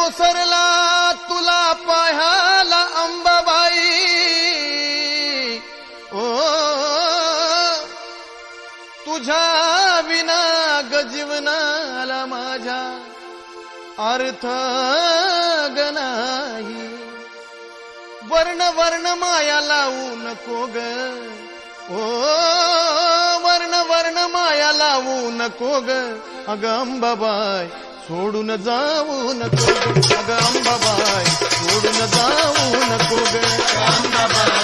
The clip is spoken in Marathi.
ओसरला तुला पाह्याला अंबाबाई, ओ तुझ्या विना ग जीवनाला माझ्या अर्थ ग नाही. वर्ण वर्ण माया लावू नको ग, ओ वर्ण वर्ण माया लावू नको ग. अगं अंबाबाई सोडून जाऊ नको ग, अगं अंबाबाई सोडून जाऊ नको ग.